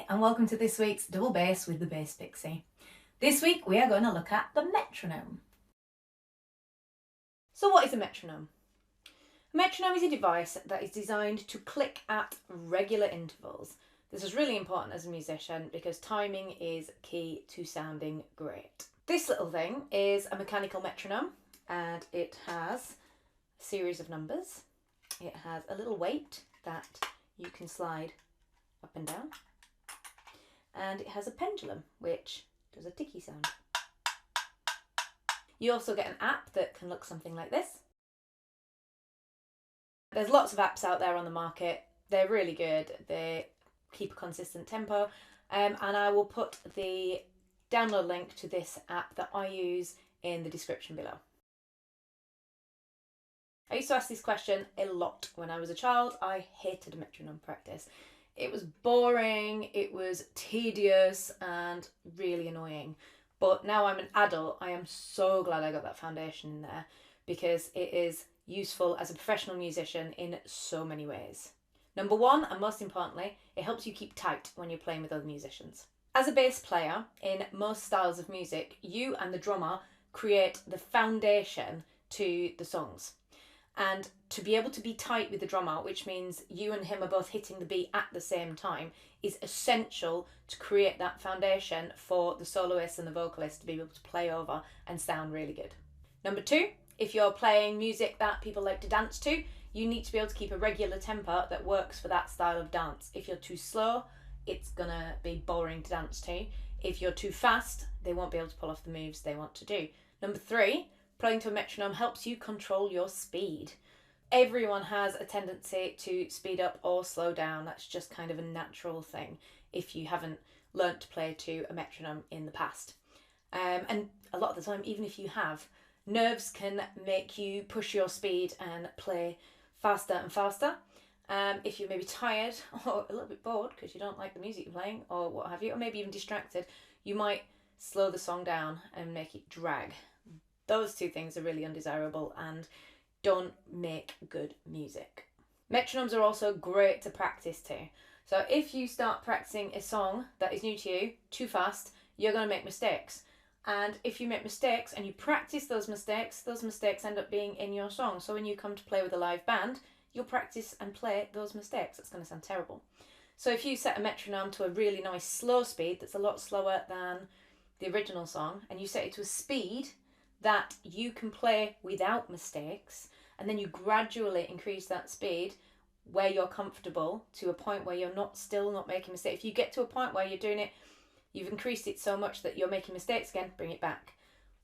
and welcome to this week's Double Bass with the Bass Pixie. This week we are going to look at the metronome. So what is a metronome? A metronome is a device that is designed to click at regular intervals. This is really important as a musician because timing is key to sounding great. This little thing is a mechanical metronome and it has a series of numbers. It has a little weight that you can slide up and down. And it has a pendulum, which does a ticky sound. You also get an app that can look something like this. There's lots of apps out there on the market. They're really good. They keep a consistent tempo. And I will put the download link to this app that I use in the description below. I used to ask this question a lot when I was a child. I hated metronome practice. It was boring, it was tedious and really annoying. But now I'm an adult, I am so glad I got that foundation in there because it is useful as a professional musician in so many ways. Number one, and most importantly, it helps you keep tight when you're playing with other musicians. As a bass player, in most styles of music, you and the drummer create the foundation to the songs. And to be able to be tight with the drummer, which means you and him are both hitting the beat at the same time, is essential to create that foundation for the soloist and the vocalist to be able to play over and sound really good. Number two, if you're playing music that people like to dance to, you need to be able to keep a regular tempo that works for that style of dance. If you're too slow, it's gonna be boring to dance to. If you're too fast, they won't be able to pull off the moves they want to do. Number three, playing to a metronome helps you control your speed. Everyone has a tendency to speed up or slow down. That's just kind of a natural thing if you haven't learnt to play to a metronome in the past. And a lot of the time, even if you have, nerves can make you push your speed and play faster and faster. If you're maybe tired or a little bit bored because you don't like the music you're playing or what have you, or maybe even distracted, you might slow the song down and make it drag. Those two things are really undesirable and don't make good music. Metronomes are also great to practice to. So if you start practicing a song that is new to you too fast, you're going to make mistakes. And if you make mistakes and you practice those mistakes end up being in your song. So when you come to play with a live band, you'll practice and play those mistakes. It's going to sound terrible. So if you set a metronome to a really nice slow speed that's a lot slower than the original song, and you set it to a speed that you can play without mistakes, and then you gradually increase that speed where you're comfortable to a point where you're still not making mistakes. If you get to a point where you're doing it, you've increased it so much that you're making mistakes again, bring it back.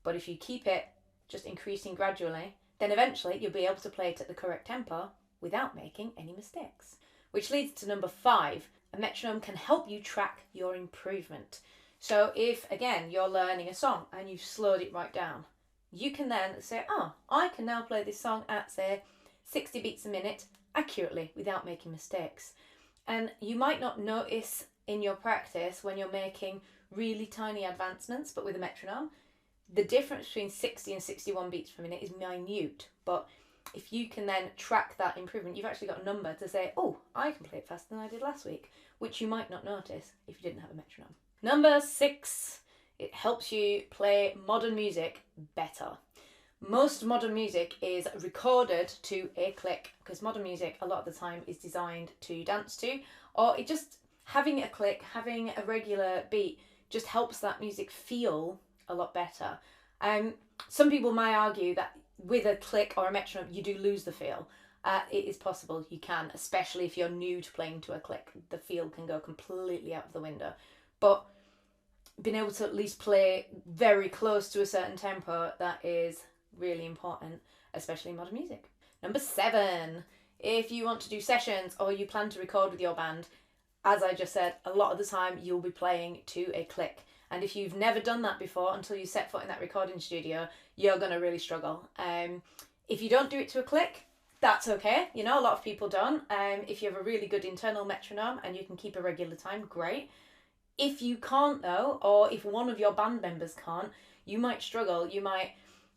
But if you keep it just increasing gradually, then eventually you'll be able to play it at the correct tempo without making any mistakes. Which leads to number 5, a metronome can help you track your improvement. So if, again, you're learning a song and you've slowed it right down, you can then say, oh, I can now play this song at, say, 60 beats a minute accurately without making mistakes. And you might not notice in your practice when you're making really tiny advancements, but with a metronome, the difference between 60 and 61 beats per minute is minute. But if you can then track that improvement, you've actually got a number to say, oh, I can play it faster than I did last week, which you might not notice if you didn't have a metronome. Number 6. It helps you play modern music better. Most modern music is recorded to a click because modern music a lot of the time is designed to dance to, or it just having a click, having a regular beat just helps that music feel a lot better. Some people might argue that with a click or a metronome you do lose the feel. It is possible you can, especially if you're new to playing to a click. The feel can go completely out of the window. But being able to at least play very close to a certain tempo, that is really important, especially in modern music. Number 7, if you want to do sessions or you plan to record with your band, as I just said, a lot of the time you'll be playing to a click. And if you've never done that before, until you set foot in that recording studio, you're going to really struggle. If you don't do it to a click, that's okay. You know, a lot of people don't. If you have a really good internal metronome and you can keep a regular time, great. If you can't though, or if one of your band members can't, you might struggle. You might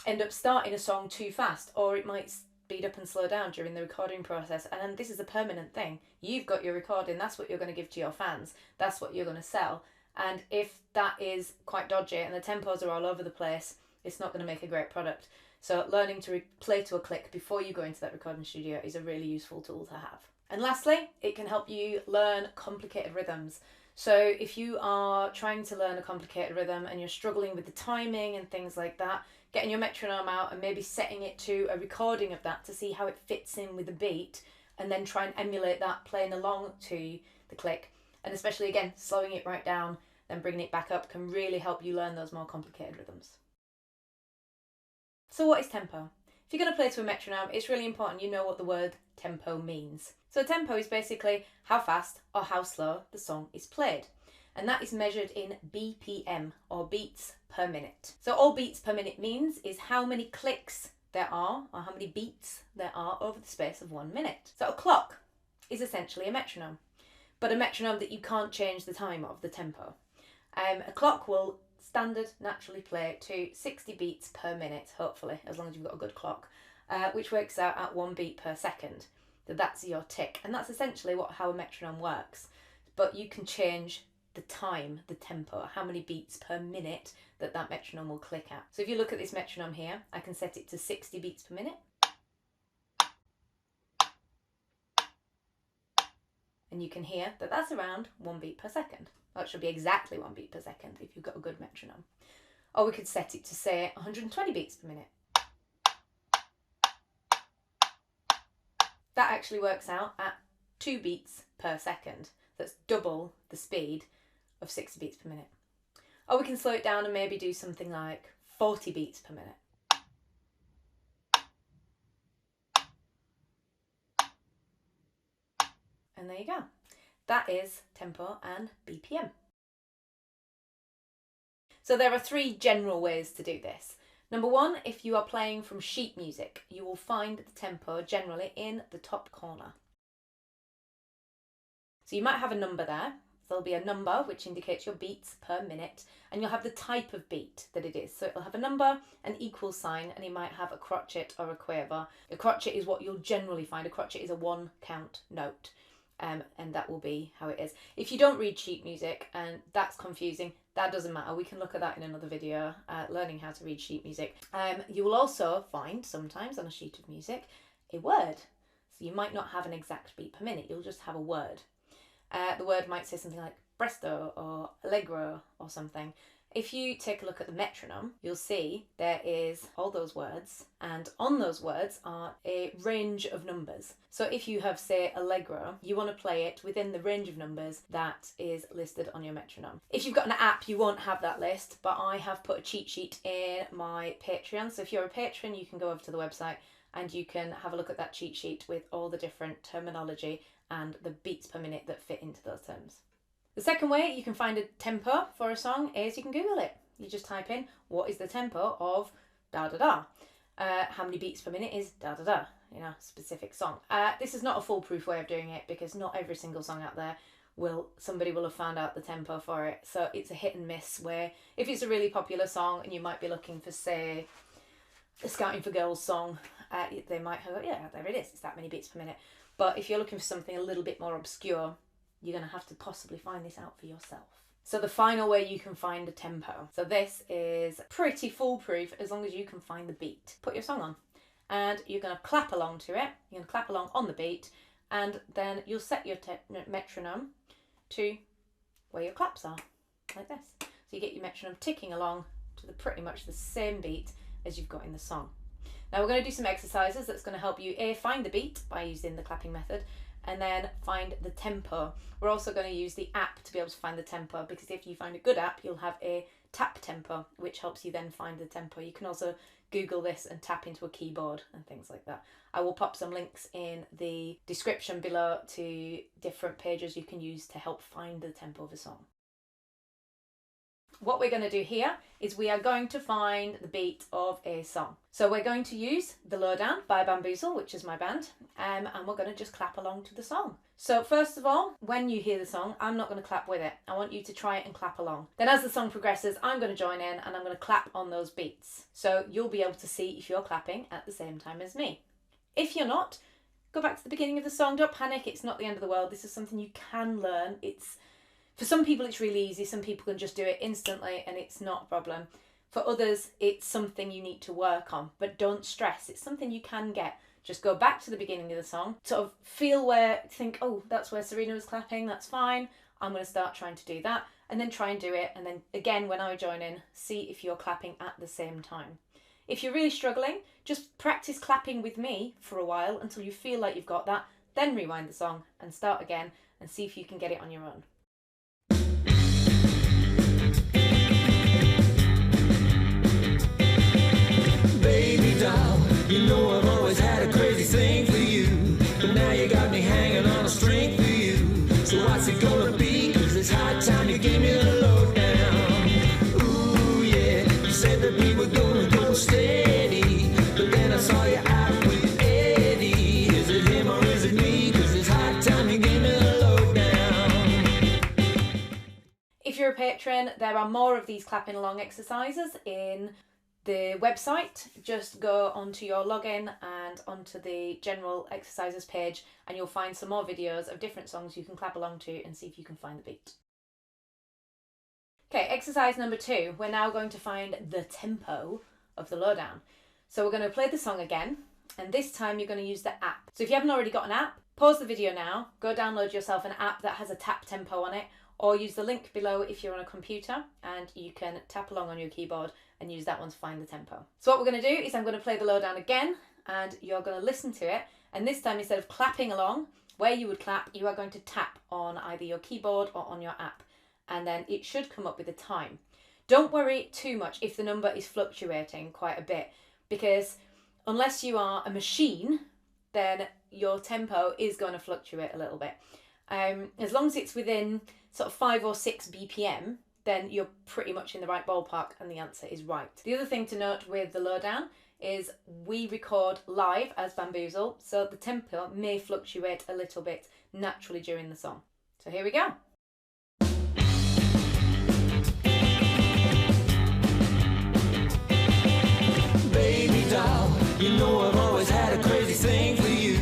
end up starting a song too fast, or it might speed up and slow down during the recording process. And then this is a permanent thing. You've got your recording, that's what you're going to give to your fans, that's what you're going to sell. And if that is quite dodgy and the tempos are all over the place, it's not going to make a great product. So learning to play to a click before you go into that recording studio is a really useful tool to have. And lastly, it can help you learn complicated rhythms. So if you are trying to learn a complicated rhythm and you're struggling with the timing and things like that, getting your metronome out and maybe setting it to a recording of that to see how it fits in with the beat, and then try and emulate that playing along to the click, and especially again slowing it right down, then bringing it back up, can really help you learn those more complicated rhythms. So what is tempo? If you're going to play to a metronome, it's really important you know what the word tempo means. So tempo is basically how fast or how slow the song is played. And that is measured in BPM, or beats per minute. So all beats per minute means is how many clicks there are, or how many beats there are over the space of 1 minute. So a clock is essentially a metronome, but a metronome that you can't change the time of, the tempo. A clock will standard naturally play to 60 beats per minute, hopefully, as long as you've got a good clock, which works out at 1 beat per second. So that's your tick, and that's essentially how a metronome works. But you can change the time, the tempo, how many beats per minute that metronome will click at. So if you look at this metronome here, I can set it to 60 beats per minute. And you can hear that that's around 1 beat per second. Well, it should be exactly 1 beat per second if you've got a good metronome. Or we could set it to, say, 120 beats per minute. That actually works out at 2 beats per second. That's double the speed of 60 beats per minute. Or we can slow it down and maybe do something like 40 beats per minute. And there you go. That is tempo and BPM. So there are 3 general ways to do this. Number 1, if you are playing from sheet music, you will find the tempo generally in the top corner. So you might have a number there. There'll be a number which indicates your beats per minute, and you'll have the type of beat that it is. So it'll have a number, an equal sign, and it might have a crotchet or a quaver. A crotchet is what you'll generally find. A crotchet is a 1-count note. And that will be how it is. If you don't read sheet music and that's confusing, that doesn't matter. We can look at that in another video, learning how to read sheet music. You will also find sometimes on a sheet of music a word. So you might not have an exact beat per minute, you'll just have a word. The word might say something like presto or allegro or something. If you take a look at the metronome, you'll see there is all those words, and on those words are a range of numbers. So if you have, say, allegro, you want to play it within the range of numbers that is listed on your metronome. If you've got an app, you won't have that list, but I have put a cheat sheet in my Patreon. So if you're a patron, you can go over to the website and you can have a look at that cheat sheet with all the different terminology and the beats per minute that fit into those terms. The second way you can find a tempo for a song is you can Google it. You just type in, what is the tempo of da da da? How many beats per minute is da da da? You know, specific song. This is not a foolproof way of doing it because not every single song out there somebody will have found out the tempo for it. So it's a hit and miss where if it's a really popular song and you might be looking for, say, a Scouting for Girls song, they might have, yeah, there it is, it's that many beats per minute. But if you're looking for something a little bit more obscure, you're going to have to possibly find this out for yourself. So the final way you can find a tempo. So this is pretty foolproof as long as you can find the beat. Put your song on and you're going to clap along to it. You're going to clap along on the beat, and then you'll set your metronome to where your claps are, like this. So you get your metronome ticking along to pretty much the same beat as you've got in the song. Now we're going to do some exercises that's going to help you find the beat by using the clapping method, and then find the tempo. We're also going to use the app to be able to find the tempo, because if you find a good app, you'll have a tap tempo, which helps you then find the tempo. You can also Google this and tap into a keyboard and things like that. I will pop some links in the description below to different pages you can use to help find the tempo of a song. What we're going to do here is we are going to find the beat of a song. So we're going to use The Lowdown by Bamboozle, which is my band, and we're going to just clap along to the song. So first of all, when you hear the song, I'm not going to clap with it. I want you to try it and clap along. Then as the song progresses, I'm going to join in and I'm going to clap on those beats. So you'll be able to see if you're clapping at the same time as me. If you're not, go back to the beginning of the song. Don't panic, it's not the end of the world. This is something you can learn. For some people it's really easy, some people can just do it instantly and it's not a problem. For others, it's something you need to work on, but don't stress. It's something you can get. Just go back to the beginning of the song, sort of think, oh, that's where Serena was clapping, that's fine. I'm going to start trying to do that, and then try and do it. And then again, when I join in, see if you're clapping at the same time. If you're really struggling, just practice clapping with me for a while until you feel like you've got that, then rewind the song and start again and see if you can get it on your own. Baby doll, you know I've always had a crazy thing for you, but now you got me hanging on a string for you. So what's it gonna be? 'Cause it's high time you gave me the lowdown. Ooh yeah, you said that we were gonna go steady, but then I saw you out with Eddie. Is it him or is it me? 'Cause it's high time you gave me the lowdown. If you're a patron, there are more of these clapping along exercises in the website. Just go onto your login and onto the general exercises page and you'll find some more videos of different songs you can clap along to and see if you can find the beat. Okay, exercise number 2. We're now going to find the tempo of the lowdown. So we're going to play the song again, and this time you're going to use the app. So if you haven't already got an app, pause the video now, go download yourself an app that has a tap tempo on it, or use the link below if you're on a computer and you can tap along on your keyboard and use that one to find the tempo. So what we're going to do is I'm going to play the lowdown again and you're going to listen to it, and this time instead of clapping along where you would clap, you are going to tap on either your keyboard or on your app, and then it should come up with a time. Don't worry too much if the number is fluctuating quite a bit, because unless you are a machine, then your tempo is going to fluctuate a little bit. As long as it's within sort of 5 or 6 BPM, then you're pretty much in the right ballpark and the answer is right. The other thing to note with the lowdown is we record live as Bamboozle, so the tempo may fluctuate a little bit naturally during the song. So here we go. Baby doll, you know I've always had a crazy thing for you,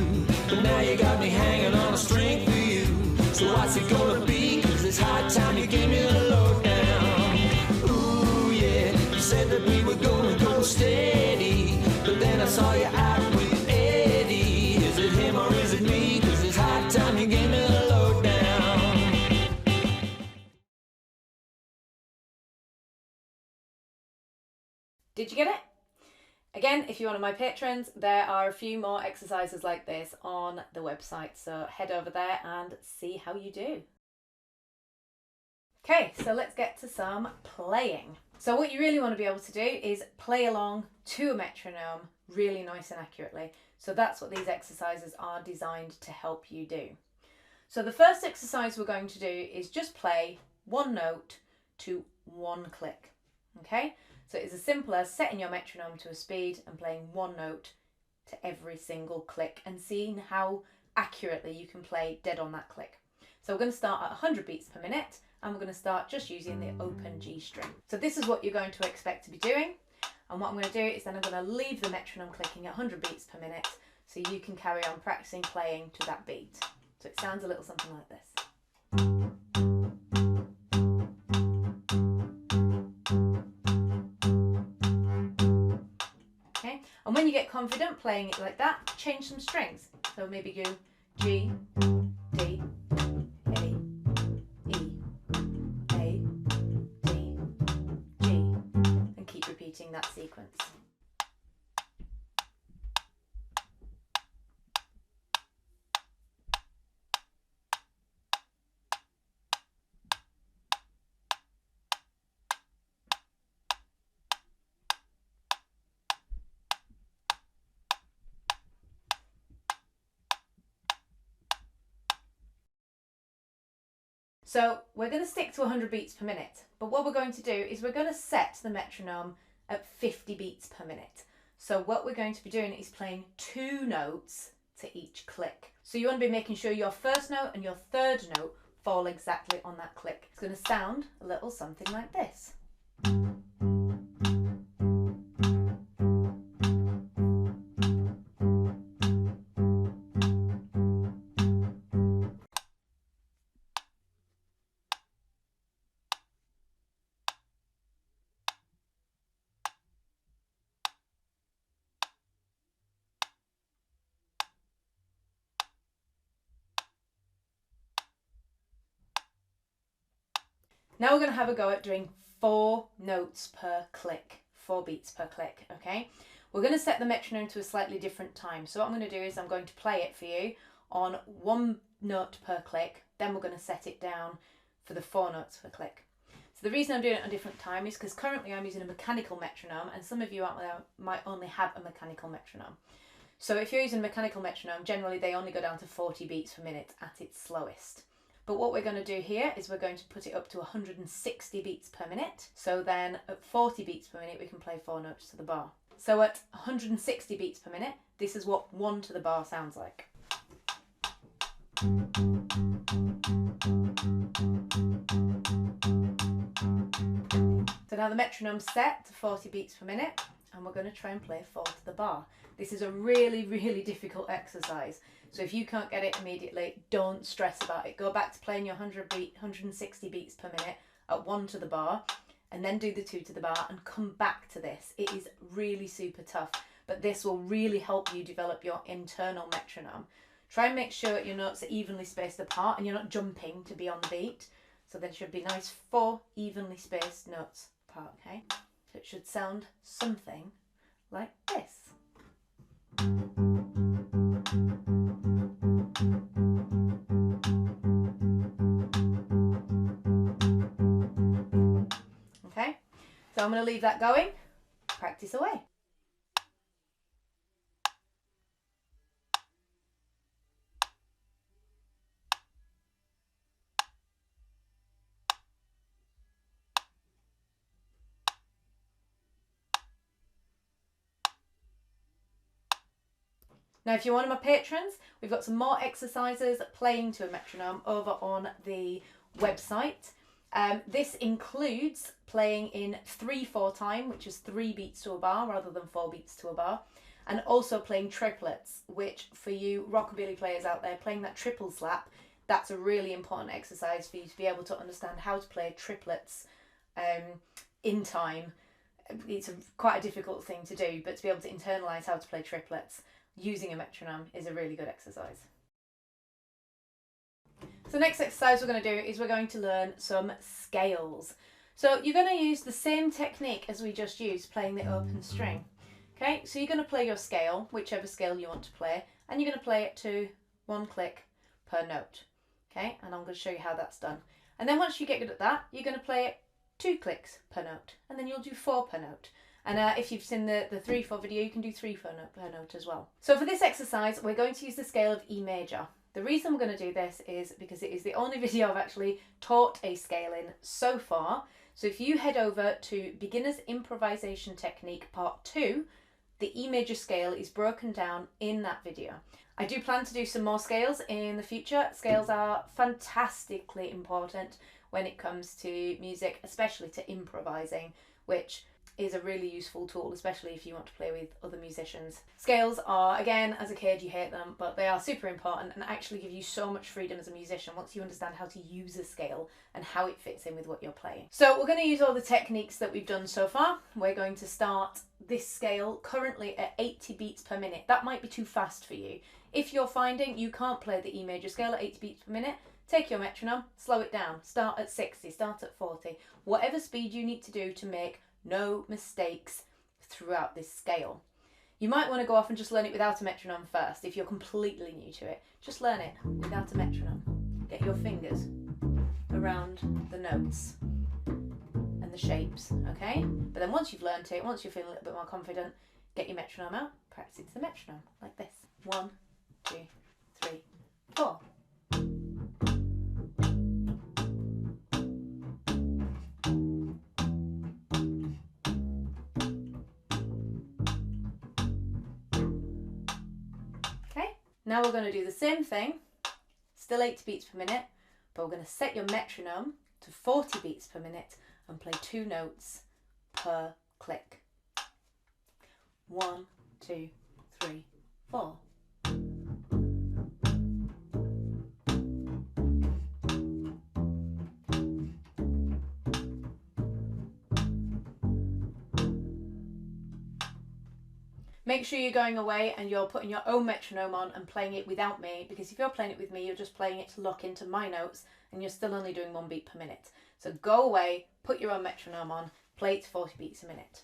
but now you got me hanging on a string for you. So what's it gonna be? 'Cause it's high time you gave me the lowdown. Ooh yeah, you said that we were gonna go steady, but then I saw you out with Eddie. Is it him or is it me? 'Cause it's high time you gave me the lowdown. Did you get it? Again, if you're one of my patrons, there are a few more exercises like this on the website, so head over there and see how you do. Okay, so let's get to some playing. So what you really want to be able to do is play along to a metronome really nice and accurately. So that's what these exercises are designed to help you do. So the first exercise we're going to do is just play one note to one click. Okay? So it's as simple as setting your metronome to a speed and playing one note to every single click and seeing how accurately you can play dead on that click. So we're going to start at 100 beats per minute and we're going to start just using the open G string. So this is what you're going to expect to be doing, and what I'm going to do is then I'm going to leave the metronome clicking at 100 beats per minute so you can carry on practicing playing to that beat. So it sounds a little something like this. And when you get confident playing it like that, change some strings. So maybe go G, D, A, E, A, D, G, and keep repeating that sequence. So we're going to stick to 100 beats per minute, but what we're going to do is we're going to set the metronome at 50 beats per minute. So what we're going to be doing is playing 2 notes to each click. So you want to be making sure your first note and your third note fall exactly on that click. It's going to sound a little something like this. Now we're going to have a go at doing 4 notes per click, 4 beats per click, okay? We're going to set the metronome to a slightly different time. So what I'm going to do is I'm going to play it for you on 1 note per click, then we're going to set it down for the 4 notes per click. So the reason I'm doing it on a different time is because currently I'm using a mechanical metronome, and some of you out there might only have a mechanical metronome. So if you're using a mechanical metronome, generally they only go down to 40 beats per minute at its slowest. But what we're going to do here is we're going to put it up to 160 beats per minute. So then at 40 beats per minute, we can play 4 notes to the bar. So at 160 beats per minute, this is what 1 to the bar sounds like. So now the metronome's set to 40 beats per minute, and we're going to try and play 4 to the bar. This is a really, really difficult exercise. So if you can't get it immediately, don't stress about it. Go back to playing your 160 beats per minute at 1 to the bar, and then do the 2 to the bar and come back to this. It is really super tough, but this will really help you develop your internal metronome. Try and make sure your notes are evenly spaced apart and you're not jumping to be on the beat. So there should be nice 4 evenly spaced notes apart, okay? So it should sound something like this. Okay, so I'm going to leave that going. Practice away. Now, if you're one of my patrons, we've got some more exercises playing to a metronome over on the website. This includes playing in 3/4 time, which is 3 beats to a bar rather than 4 beats to a bar, and also playing triplets, which for you rockabilly players out there, playing that triple slap, that's a really important exercise for you to be able to understand how to play triplets in time. It's quite a difficult thing to do, but to be able to internalise how to play triplets using a metronome is a really good exercise. So the next exercise we're going to do is we're going to learn some scales. So you're going to use the same technique as we just used, playing the open string. Okay, so you're going to play your scale, whichever scale you want to play, and you're going to play it to 1 click per note. Okay, and I'm going to show you how that's done. And then once you get good at that, you're going to play it 2 clicks per note, and then you'll do 4 per note. And if you've seen the 3/4 video, you can do 3 per note as well. So for this exercise, we're going to use the scale of E major. The reason we're going to do this is because it is the only video I've actually taught a scale in so far. So if you head over to Beginner's Improvisation Technique Part 2, the E major scale is broken down in that video. I do plan to do some more scales in the future. Scales are fantastically important when it comes to music, especially to improvising, which is a really useful tool, especially if you want to play with other musicians. Scales are, again, as a kid you hate them, but they are super important and actually give you so much freedom as a musician once you understand how to use a scale and how it fits in with what you're playing. So we're going to use all the techniques that we've done so far. We're going to start this scale currently at 80 beats per minute. That might be too fast for you. If you're finding you can't play the E major scale at 80 beats per minute, take your metronome, slow it down, start at 60, start at 40, whatever speed you need to do to make no mistakes throughout this scale. You might want to go off and just learn it without a metronome first. If you're completely new to it, just learn it without a metronome. Get your fingers around the notes and the shapes, okay? But then once you've learned it, once you're feeling a little bit more confident, get your metronome out, practice the metronome like this. 1, 2, 3, 4. Now we're going to do the same thing, still 80 beats per minute, but we're going to set your metronome to 40 beats per minute and play 2 notes per click. 1, 2, 3, 4. Make sure you're going away and you're putting your own metronome on and playing it without me, because if you're playing it with me, you're just playing it to lock into my notes and you're still only doing 1 beat per minute. So go away, put your own metronome on, play it to 40 beats a minute.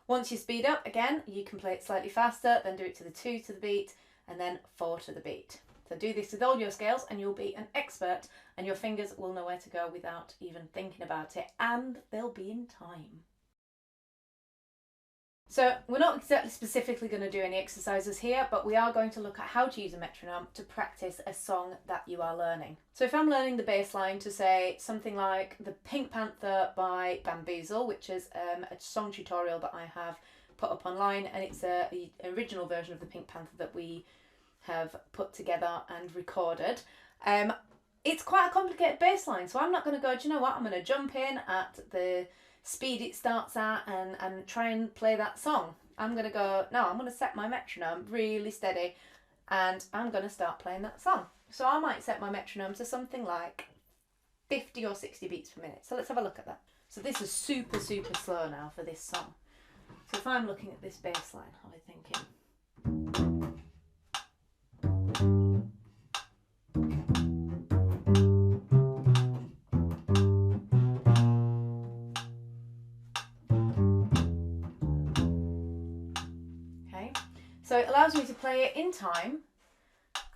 Once you speed up, again, you can play it slightly faster, then do it to the 2 to the beat, and then 4 to the beat. So do this with all your scales and you'll be an expert, and your fingers will know where to go without even thinking about it, and they'll be in time. So we're not exactly specifically going to do any exercises here, but we are going to look at how to use a metronome to practice a song that you are learning. So if I'm learning the bass line to say something like The Pink Panther by Bamboozle, which is a song tutorial that I have put up online, and it's an original version of the Pink Panther that we have put together and recorded. It's quite a complicated bass line, so I'm not going to go, do you know what, I'm going to jump in at the speed it starts at and try and play that song. I'm going to go, no, I'm going to set my metronome really steady and I'm going to start playing that song. So I might set my metronome to something like 50 or 60 beats per minute. So let's have a look at that. So this is super, super slow now for this song. So if I'm looking at this bass line, I'm thinking... So it allows me to play it in time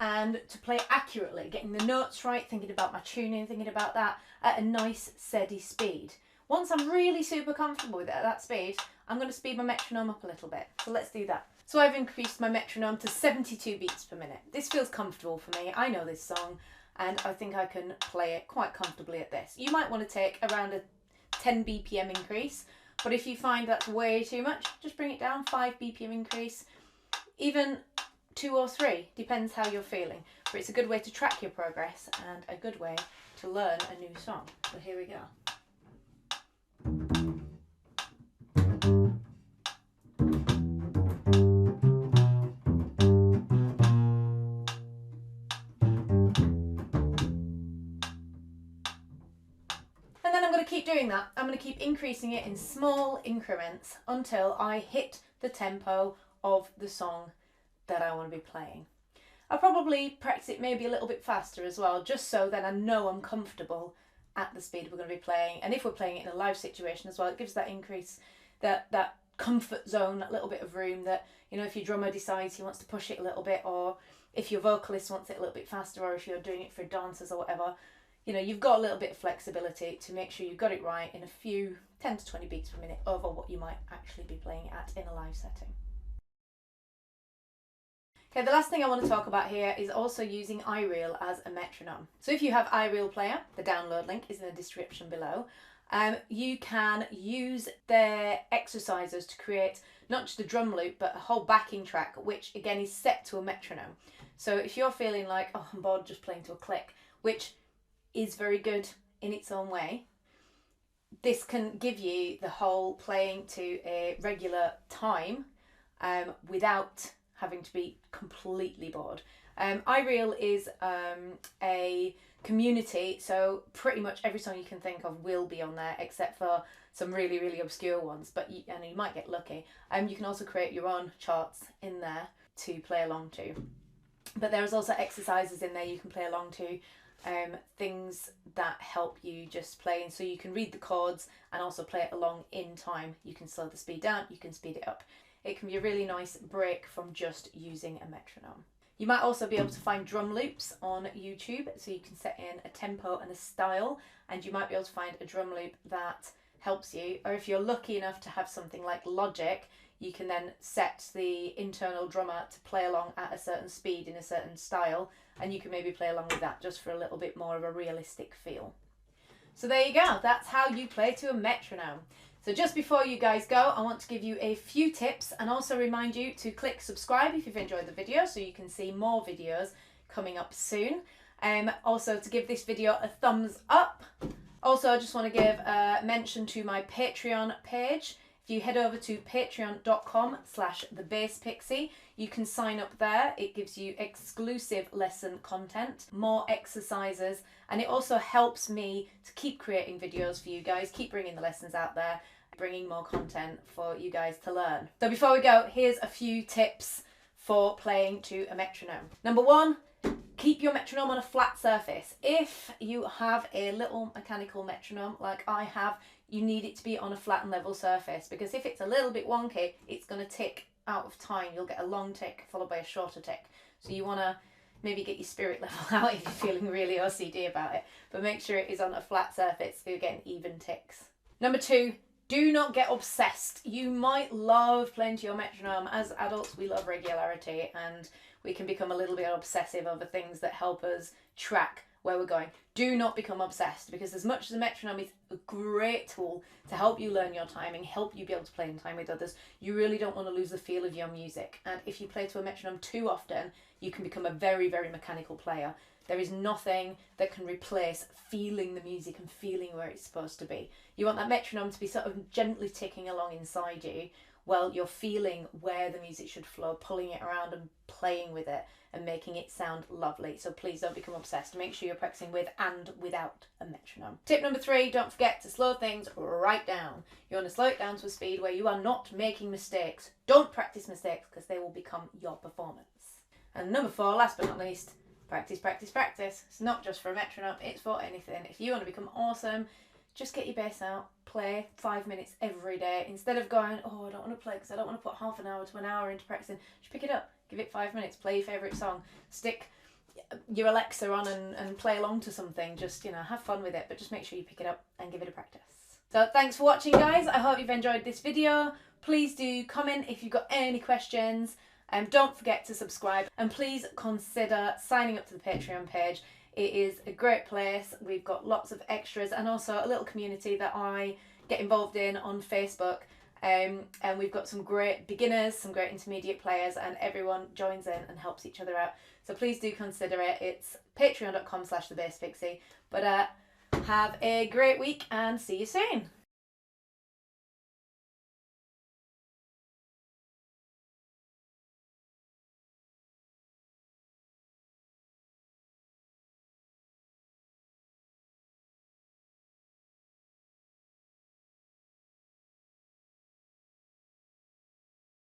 and to play accurately, getting the notes right, thinking about my tuning, thinking about that at a nice steady speed. Once I'm really super comfortable with it at that speed, I'm going to speed my metronome up a little bit. So let's do that. So I've increased my metronome to 72 beats per minute. This feels comfortable for me. I know this song and I think I can play it quite comfortably at this. You might want to take around a 10 BPM increase, but if you find that's way too much, just bring it down, 5 BPM increase. Even 2 or 3, depends how you're feeling. But it's a good way to track your progress and a good way to learn a new song. So here we go. And then I'm going to keep doing that. I'm going to keep increasing it in small increments until I hit the tempo of the song that I want to be playing. I'll probably practice it maybe a little bit faster as well, just so then I know I'm comfortable at the speed we're going to be playing. And if we're playing it in a live situation as well, it gives that increase, that comfort zone, that little bit of room that, you know, if your drummer decides he wants to push it a little bit, or if your vocalist wants it a little bit faster, or if you're doing it for dancers or whatever, you know, you've got a little bit of flexibility to make sure you've got it right in a few 10 to 20 beats per minute over what you might actually be playing at in a live setting. Okay, the last thing I want to talk about here is also using Ireal as a metronome. So if you have Ireal Player, the download link is in the description below. You can use their exercises to create not just a drum loop, but a whole backing track, which again is set to a metronome. So if you're feeling like, oh, I'm bored just playing to a click, which is very good in its own way, this can give you the whole playing to a regular time without having to be completely bored. Ireal is a community, so pretty much every song you can think of will be on there, except for some really, really obscure ones, but you might get lucky. You can also create your own charts in there to play along to. But there's also exercises in there you can play along to, things that help you just play, and so you can read the chords and also play it along in time. You can slow the speed down, you can speed it up. It can be a really nice break from just using a metronome. You might also be able to find drum loops on YouTube, so you can set in a tempo and a style, and you might be able to find a drum loop that helps you. Or if you're lucky enough to have something like Logic, you can then set the internal drummer to play along at a certain speed in a certain style, and you can maybe play along with that just for a little bit more of a realistic feel. So there you go, that's how you play to a metronome. So just before you guys go, I want to give you a few tips and also remind you to click subscribe if you've enjoyed the video, so you can see more videos coming up soon. Also to give this video a thumbs up. Also, I just want to give a mention to my Patreon page. If you head over to patreon.com/thebasspixie, you can sign up there. It gives you exclusive lesson content, more exercises, and it also helps me to keep creating videos for you guys, keep bringing the lessons out there, bringing more content for you guys to learn. So before we go, here's a few tips for playing to a metronome. Number 1, Keep your metronome on a flat surface. If you have a little mechanical metronome like I have, you need it to be on a flat and level surface, because if it's a little bit wonky, it's going to tick out of time. You'll get a long tick followed by a shorter tick. So you want to maybe get your spirit level out if you're feeling really OCD about it, but make sure it is on a flat surface so you're getting even ticks. Number 2, do not get obsessed. You might love playing to your metronome. As adults, we love regularity, and we can become a little bit obsessive over things that help us track where we're going. Do not become obsessed, because as much as a metronome is a great tool to help you learn your timing, help you be able to play in time with others, you really don't want to lose the feel of your music. And if you play to a metronome too often, you can become a very, very mechanical player. There is nothing that can replace feeling the music and feeling where it's supposed to be. You want that metronome to be sort of gently ticking along inside you while you're feeling where the music should flow, pulling it around and playing with it and making it sound lovely. So please don't become obsessed. Make sure you're practicing with and without a metronome. Tip number 3, don't forget to slow things right down. You want to slow it down to a speed where you are not making mistakes. Don't practice mistakes, because they will become your performance. And number 4, last but not least, practice, practice, practice. It's not just for a metronome, it's for anything. If you want to become awesome, just get your bass out, play 5 minutes every day. Instead of going, oh, I don't want to play because I don't want to put half an hour to an hour into practicing, just pick it up, give it 5 minutes, play your favourite song, stick your Alexa on and play along to something. Just, you know, have fun with it, but just make sure you pick it up and give it a practice. So thanks for watching, guys. I hope you've enjoyed this video. Please do comment if you've got any questions. Don't forget to subscribe, and please consider signing up to the Patreon page. It is a great place. We've got lots of extras and also a little community that I get involved in on Facebook. And we've got some great beginners, some great intermediate players, and everyone joins in and helps each other out. So please do consider it. It's patreon.com/theBassPixie. But have a great week and see you soon.